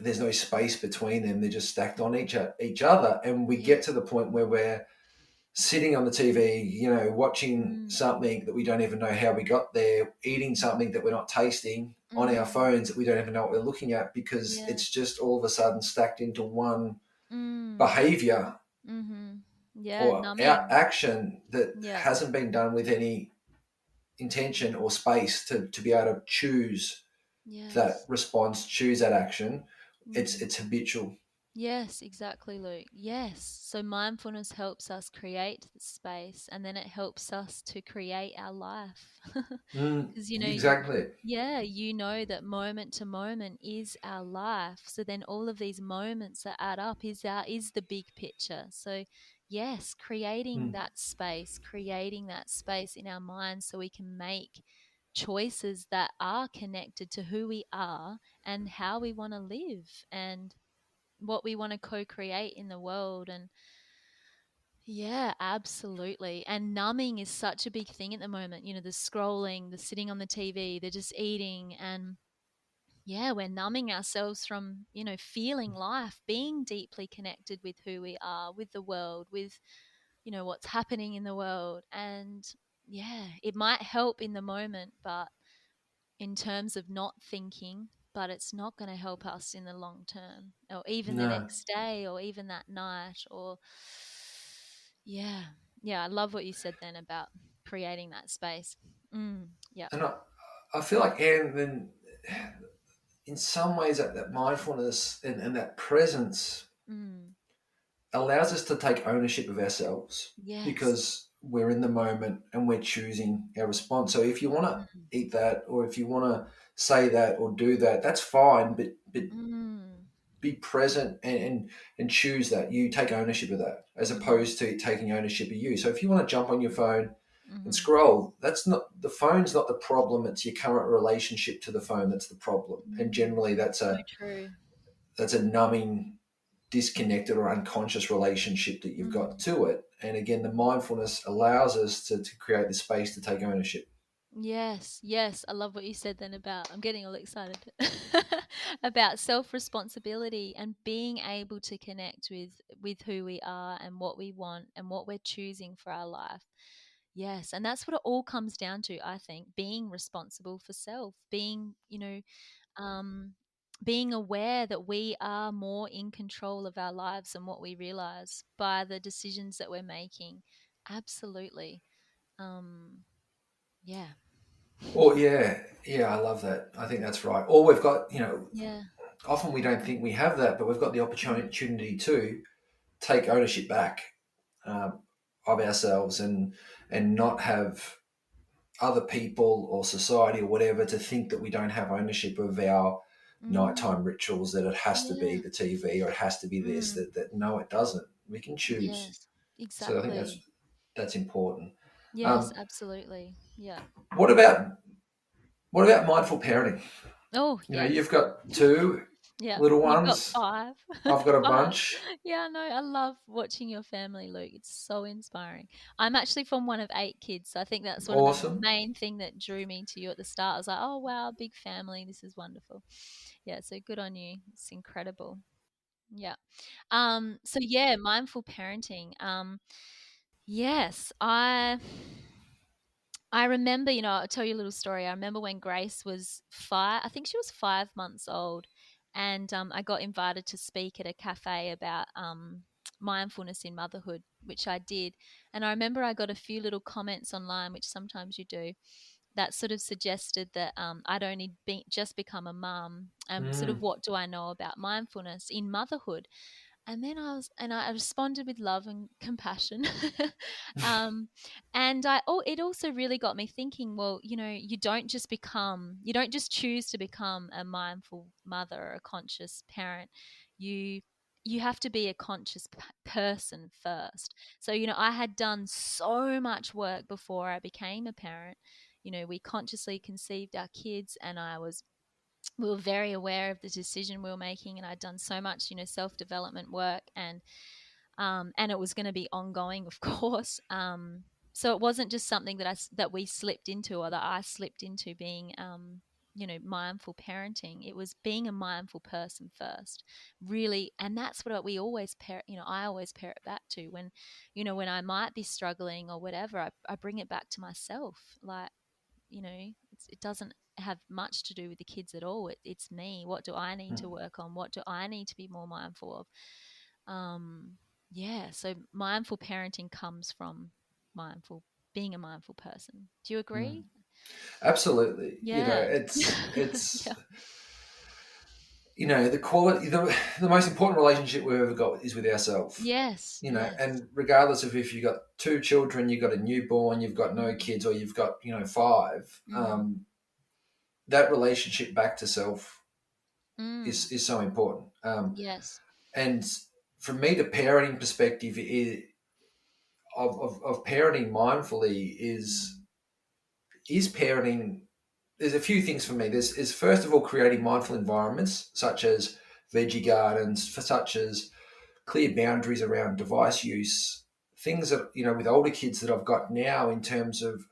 there's no space between them. They're just stacked on each other, and we
Yeah.
get to the point where we're sitting on the TV, watching
Mm.
something that we don't even know how we got there, eating something that we're not tasting, on our
Mm.
phones that we don't even know what we're looking at, because
Yeah.
it's just all of a sudden stacked into one
Mm.
behavior
Mm-hmm. Yeah.
or
Numbing.
action that
Yeah.
hasn't been done with any intention or space to be able to choose that
Yes.
response, choose that action. It's
Mm.
it's habitual.
Yes, exactly, Luke. Yes. So mindfulness helps us create the space, and then it helps us to create our life. Because,
Exactly.
yeah, that moment to moment is our life. So then all of these moments that add up is the big picture. So yes,
Mm,
creating that space in our minds so we can make choices that are connected to who we are and how we want to live and what we want to co-create in the world. And yeah, absolutely. And numbing is such a big thing at the moment. The scrolling, the sitting on the TV, the just eating. And yeah, we're numbing ourselves from, feeling life, being deeply connected with who we are, with the world, with, what's happening in the world. And yeah, it might help in the moment, but in terms of not thinking, but it's not going to help us in the long term or even the
no.
next day or even that night or yeah. Yeah, I love what you said then about creating that space. Yeah.
And I feel like, and then in some ways that mindfulness and that presence
Mm.
allows us to take ownership of ourselves,
Yes.
because we're in the moment and we're choosing our response. So if you want to
Mm.
eat that, or if you want to say that or do that, that's fine, but
Mm.
be present and choose that. You take ownership of that, as
Mm.
opposed to taking ownership of you. So if you want to jump on your phone and
Mm-hmm.
scroll, that's not the phone's not the problem. It's your current relationship to the phone that's the problem. And
Mm.
generally
So true.
that's a numbing disconnected or unconscious relationship that you've got
Mm.
to it. And again, the mindfulness allows us to create the space to take ownership.
Yes, yes. I love what you said then about, I'm getting all excited about self-responsibility and being able to connect with who we are and what we want and what we're choosing for our life. Yes, and that's what it all comes down to, I think, being responsible for self, being, um being aware that we are more in control of our lives than what we realize by the decisions that we're making. Absolutely. Um yeah.
Or yeah, I love that. I think that's right. Or we've got,
Yeah.
often we don't think we have that, but we've got the
Mm.
opportunity to take ownership back, um, of ourselves, and not have other people or society or whatever to think that we don't have ownership of our
Mm.
nighttime rituals, that it has to be
Yeah.
the TV or it has to be this,
Mm.
that no, it doesn't. We can choose.
Yes.
So I think
Exactly.
that's important.
Yes,
Um,
absolutely. Yeah.
what about what about mindful parenting?
Oh,
You've
yes.
got two
Yeah.
little
You've got
ones.
five.
I've got a
5.
bunch.
Yeah, no, I love watching your family, Luke. It's so inspiring. I'm actually from one of 8 kids, so I think that's one of the
Awesome.
main thing that drew me to you at the start. I was like, "Oh, wow, big family. This is wonderful." Yeah, so good on you. It's incredible. Yeah. So yeah, mindful parenting. Yes, I remember, I'll tell you a little story. I remember when Grace was 5, I think she was 5 months old, and I got invited to speak at a cafe about mindfulness in motherhood, which I did. And I remember I got a few little comments online, which sometimes you do, that sort of suggested that I'd only just become a mum. Sort of
Mm.
what do I know about mindfulness in motherhood? And then I responded with love and compassion. um, and it also really got me thinking, well, you don't just choose to become a mindful mother or a conscious parent. You, you have to be a conscious person first. So, I had done so much work before I became a parent. We consciously conceived our kids, and we were very aware of the decision we were making, and I'd done so much self-development work, and it was going to be ongoing, of course. So it wasn't just something that we slipped into, or that I slipped into, being mindful parenting. It was being a mindful person first, really. And that's what we always parent, I always parent back to, when I might be struggling or whatever. I bring it back to myself. Like, it doesn't have much to do with the kids at all. It's me. What do I need to work on? What do I need to be more mindful of? Yeah, so mindful parenting comes from mindful being a mindful person. Do you
Mm.
agree?
Absolutely.
Yeah.
It's
Yeah.
the quality, the most important relationship we've ever got is with ourselves.
Yes, yes.
And regardless of if you've got two children, you've got a newborn, you've got no
Mm,
kids, or you've got five,
mm,
that relationship back to self
mm.
is so important.
Yes.
And from me, the parenting perspective of parenting mindfully
Mm,
is parenting. There's a few things for me. There's is first of all creating mindful environments such as veggie gardens, such as clear boundaries around device use, things that with older kids that I've got now, in terms of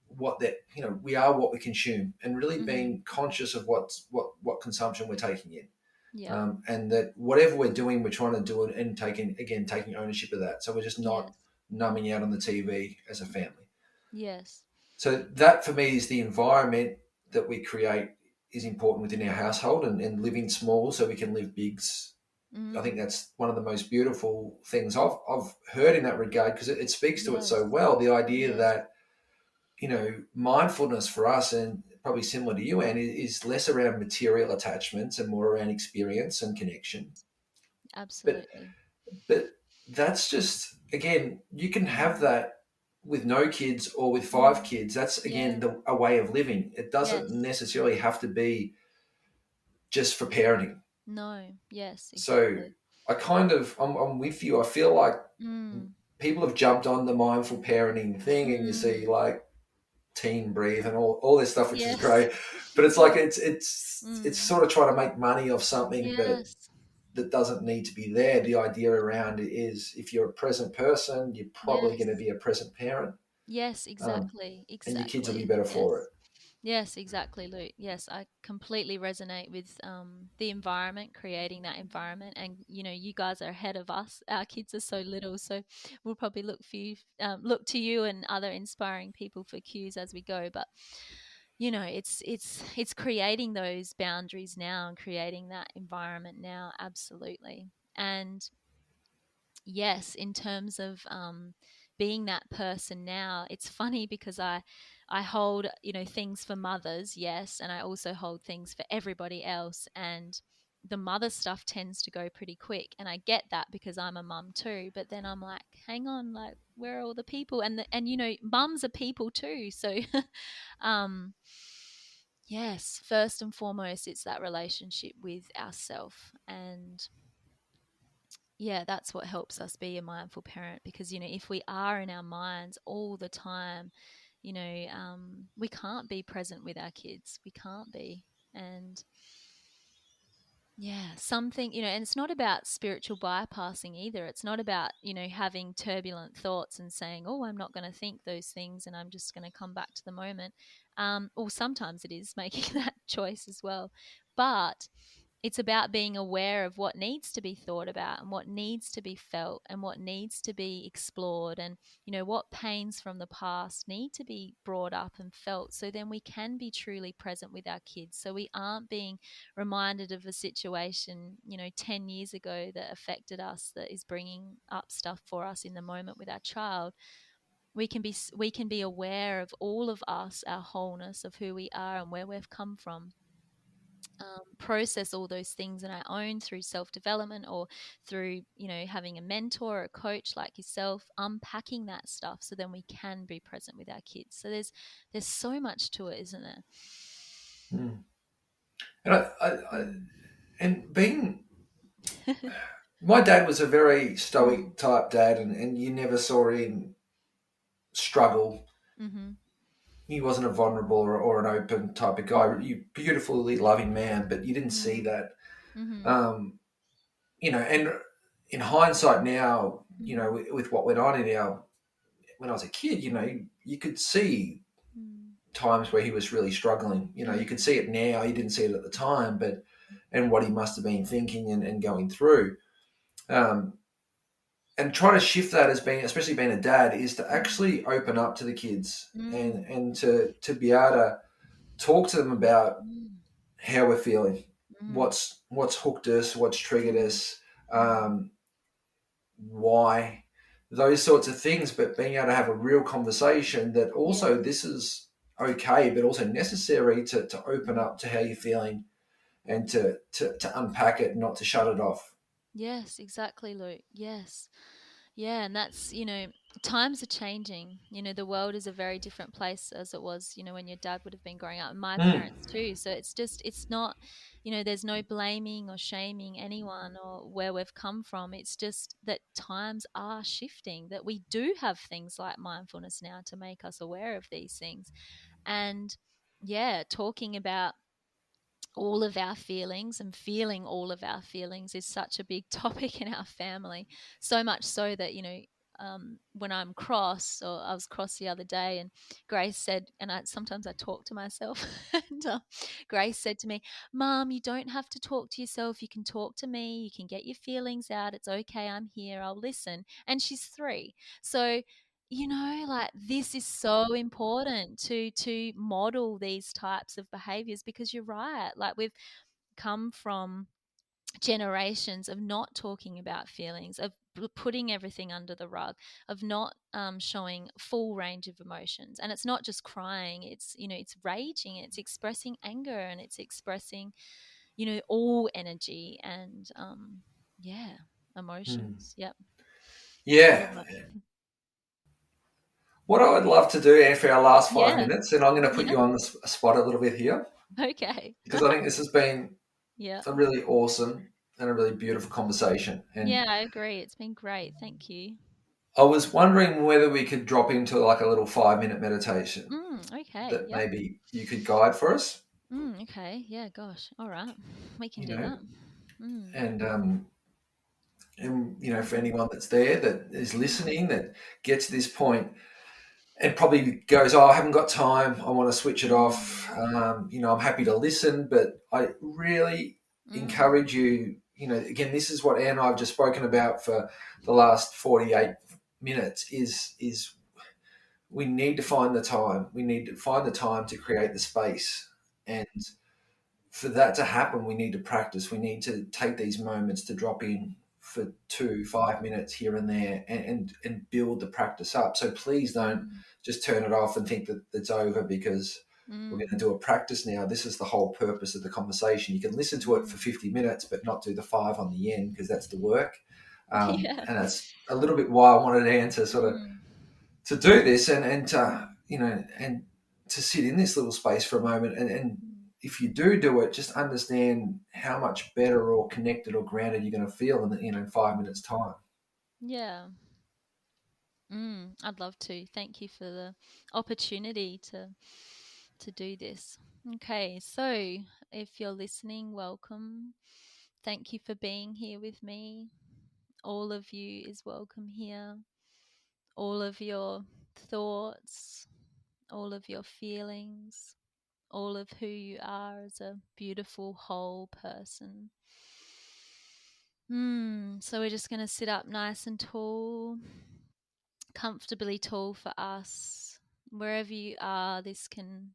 what that we are what we consume, and really
mm.
being conscious of what consumption we're taking in.
Yeah.
And that whatever we're doing, we're trying to do it, and taking ownership of that. So we're just not
Yes.
numbing out on the TV as a family.
Yes.
So that for me is the environment that we create is important within our household, and living small so we can live bigs. I think
Mm.
that's one of the most beautiful things I've heard in that regard, because it speaks to it
Yes.
so well. The idea
Yes.
that mindfulness for us, and probably similar to you, Anne, is less around material attachments and more around experience and connection. But
Absolutely.
but that's just, again, you can have
Mm.
that with no kids or with five
Mm.
kids. That's again
Yeah.
a way of living. It doesn't
Yes.
necessarily have to be just for parenting.
No. Yes,
So
exactly.
I'm with you. I feel like
Mm.
people have jumped on the mindful parenting thing, and you see
Mm.
like Teen Breathe and all this stuff, which is
Yes.
great. But it's like
Yeah.
it's
Mm.
sort of trying to make money off something that
Yes.
that doesn't need to be there. The idea around it is, if you're a present person, you're probably going to
Yes.
be a present parent,
Yes,
um,
exactly.
and your kids will be
Exactly.
better for
Yes.
it.
Yes, exactly, Luke. Yes, I completely resonate with the environment, creating that environment. And you guys are ahead of us. Our kids are so little, so we'll probably look to you and other inspiring people for cues as we go. But it's creating those boundaries now and creating that environment now. Absolutely. And yes, in terms of being that person now, it's funny because I hold things for mothers, yes, and I also hold things for everybody else. And the mother stuff tends to go pretty quick, and I get that because I'm a mum too. But then I'm like, hang on, like, where are all the people? And mums are people too. So um yes, first and foremost, it's that relationship with ourself. And yeah, that's what helps us be a mindful parent, because if we are in our minds all the time, we can't be present with our kids. We can't be. And yeah, something, and it's not about spiritual bypassing either. It's not about, having turbulent thoughts and saying, oh, I'm not going to think those things and I'm just going to come back to the moment. Or sometimes it is making that choice as well. But it's about being aware of what needs to be thought about and what needs to be felt and what needs to be explored, and what pains from the past need to be brought up and felt, so then we can be truly present with our kids, so we aren't being reminded of a situation 10 years ago that affected us, that is bringing up stuff for us in the moment with our child. We can be aware of all of us, our wholeness of who we are and where we've come from, process all those things on our own through self development, or through having a mentor or a coach like yourself, unpacking that stuff so then we can be present with our kids. So there's so much to it, isn't there?
Mm. And
Mm.
and being my dad was a very
Mm.
stoic type dad, and you never saw him struggle.
Mm-hmm.
He wasn't a vulnerable or an open type of guy.
Mm.
You beautifully loving man, but you didn't see
Mm.
that.
Mm-hmm.
Um, and in hindsight now,
Mm.
with what went on in our when I was a kid, you could see
Mm.
times where he was really struggling. You could
Mm.
see it now. You didn't see it at the time, but and what he must have been thinking and going through. Um, and trying to shift that as being, especially being a dad, is to
Mm.
actually open up to the kids
Mm.
and to be able to talk to them about
Mm.
how we're feeling,
Mm.
what's hooked us, what's triggered
Mm.
us,
Mm.
why, those sorts of things. But being able to have a real conversation that
Yeah.
also this is okay, but also necessary to open
Mm.
up to how you're feeling and to unpack it, not to shut it off.
Yes, exactly, Luke. Yes. Yeah, and that's, times are changing. The world is a very different place as it was, when your dad would have been growing up, and my
Mm,
parents too. So it's not, there's no blaming or shaming anyone or where we've come from. It's just that times are shifting, that we do have things like mindfulness now to make us aware of these things. And yeah, talking about all of our feelings and feeling all of our feelings is such a big topic in our family. So much so that, when I'm cross, or I was cross the other day, and Grace said, and sometimes I talk to myself, and Grace said to me, Mom, you don't have to talk to yourself. You can talk to me. You can get your feelings out. It's okay. I'm here. I'll listen. And she's 3. So, like, this is so important to model these types of behaviors, because you're right, like, we've come from generations of not talking about feelings, of putting everything under the rug, of not showing full range of emotions. And it's not just crying, it's raging, it's expressing anger, and it's expressing all energy and yeah,
mm.
emotions. Yep. All
Yeah.
of it.
What I would love to do for our last five
Yeah.
minutes, and I'm going to put
Yeah.
you on the spot a little bit here,
Okay.
because I think this has been
Yeah.
a really awesome and a really beautiful conversation. And
Yeah, I agree. It's been great. Thank you.
I was wondering whether we could drop into like a little 5 minute meditation
Okay.
that
Yep.
maybe you could guide for us.
Okay. Yeah, gosh. All right. We can
You
do
know,
that. Mm.
And for anyone that's there that is listening that gets to this point and probably goes, oh, I haven't got time, I want to switch it off.
Mm.
I'm happy to listen, but I really
Mm.
encourage you. Again, this is what Anne and I have just spoken about for the last 48 minutes. Is we need to find the time. We need to find the time to create the space, and for that to happen, we need to practice. We need to take these moments to drop in for 2, 5 minutes here and there, and build the practice up. So please don't
Mm.
just turn it off and think that it's over because we're going to
Mm.
do a practice now. This is the whole purpose of the conversation. You can listen to it for
Mm.
50 minutes, but not do the 5 on the end because that's the work.
Yeah.
And that's a little bit why I wanted Anne to sort of
Mm.
to do this and to
Mm.
and to sit in this little space for a moment and
Mm.
if you do it, just understand how much better or connected or grounded you're going to feel in 5 minutes time.
Yeah. I'd love to. Thank you for the opportunity to do this. Okay, so if you're listening, welcome. Thank you for being here with me. All of you is welcome here. All of your thoughts, all of your feelings, all of who you are as a beautiful whole person. So we're just going to sit up nice and tall, comfortably tall for us. Wherever you are, this can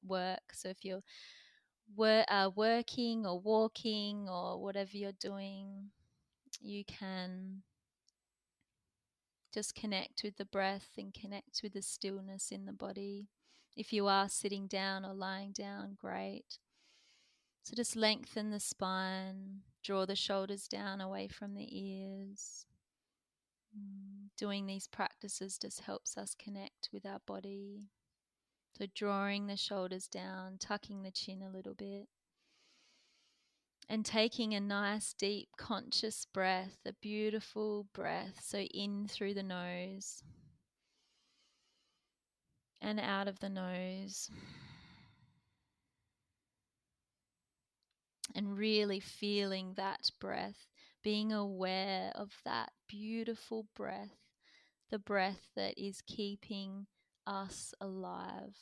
work. So if you're working or walking or whatever you're doing, you can just connect with the breath and connect with the stillness in the body. If you are sitting down or lying down, great. So just lengthen the spine, draw the shoulders down away from the ears. Doing these practices just helps us connect with our body. So drawing the shoulders down, tucking the chin a little bit, and taking a nice deep conscious breath, a beautiful breath. So in through the nose and out of the nose. And really feeling that breath, being aware of that beautiful breath, the breath that is keeping us alive.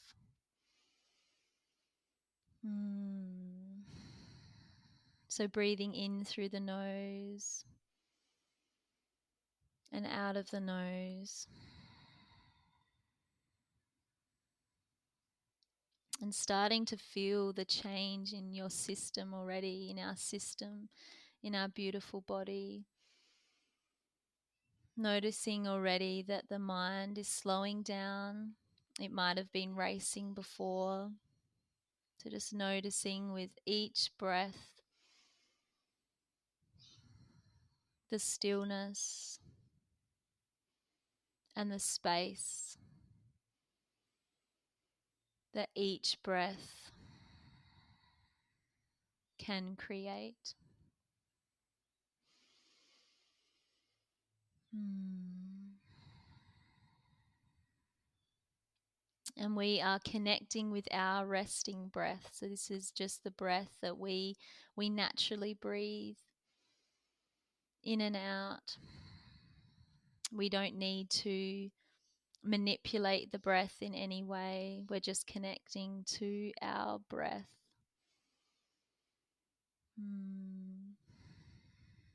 So breathing in through the nose and out of the nose. And starting to feel the change in your system already, in our system, in our beautiful body. Noticing already that the mind is slowing down. It might have been racing before. So just noticing with each breath the stillness and the space that each breath can create. And we are connecting with our resting breath. So this is just the breath that we naturally breathe in and out. We don't need to manipulate the breath in any way. We're just connecting to our breath.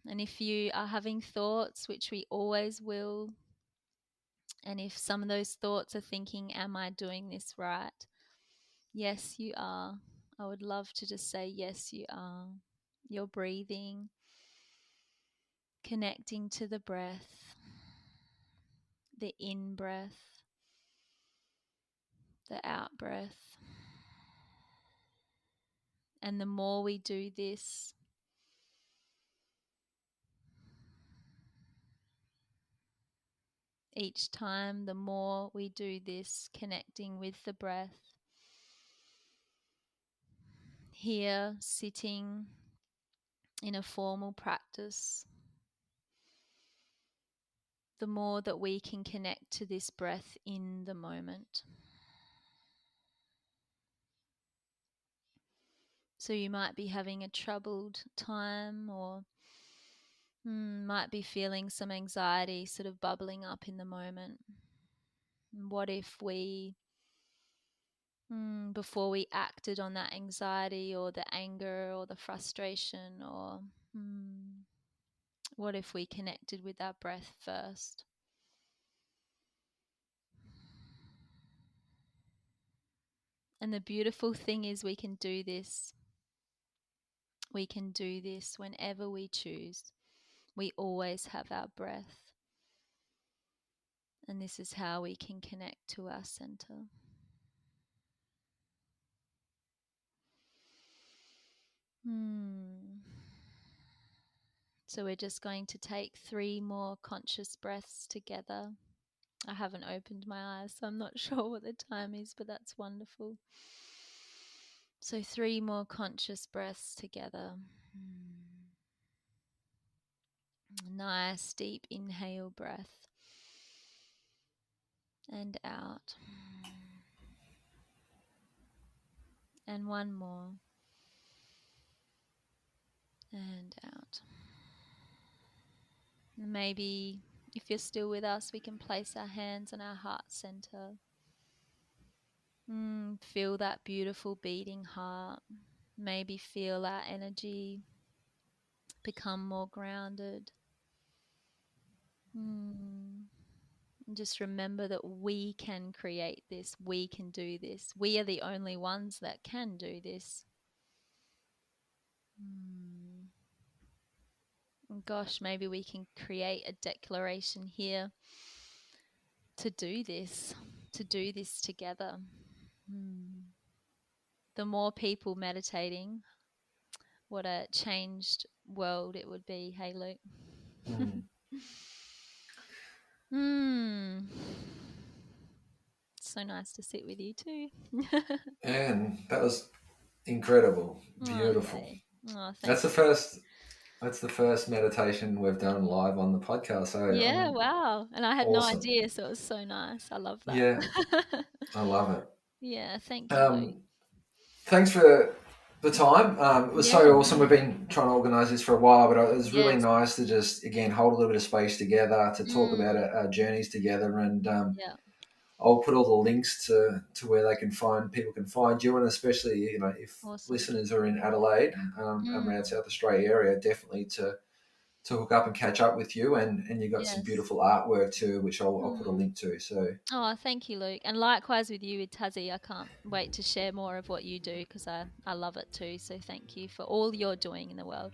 And if you are having thoughts, which we always will, and if some of those thoughts are thinking, am I doing this right? Yes, you are. I would love to just say, yes, you are. You're breathing, connecting to the breath, the in breath, the out breath. And the more we do this, each time, the more we do this, connecting with the breath, here sitting in a formal practice, the more that we can connect to this breath in the moment. So you might be having a troubled time, or might be feeling some anxiety sort of bubbling up in the moment. What if we, before we acted on that anxiety or the anger or the frustration, or what if we connected with our breath first? And the beautiful thing is we can do this. We can do this whenever we choose. We always have our breath. And this is how we can connect to our center. So we're just going to take 3 more conscious breaths together. I haven't opened my eyes, so I'm not sure what the time is, but that's wonderful. So 3 more conscious breaths together. Nice deep inhale breath. And out. And one more. And out. Maybe if you're still with us, we can place our hands on our heart center. Feel that beautiful beating heart. Maybe feel our energy become more grounded. And just remember that we can create this. We can do this. We are the only ones that can do this. Gosh, maybe we can create a declaration here to do this together. The more people meditating, what a changed world it would be. Hey, Luke. So nice to sit with you too.
And that was incredible,
Oh,
beautiful.
yay. Oh,
That's
thank
the
you.
first. That's the first meditation we've done live on the podcast. So
Yeah, wow. And I had no
awesome.
idea, so it was so nice. I love that.
Yeah, I love it.
Yeah, thank you, Luke.
Thanks for the time. It was
Yeah,
so awesome. We've been trying to organise this for a while, but it was really
yes.
nice to just, again, hold a little bit of space together to talk about
Mm,
our journeys together. And
yeah,
I'll put all the links to where they can find, people can find you. And especially, if
awesome.
listeners are in Adelaide, around South Australia area, definitely to hook up and catch up with you. And you've got some
Yes.
beautiful artwork too, which I'll put a
Mm.
link to. So
Oh, thank you, Luke. And likewise with you, with Tazzy. I can't wait to share more of what you do because I love it too. So thank you for all you're doing in the world.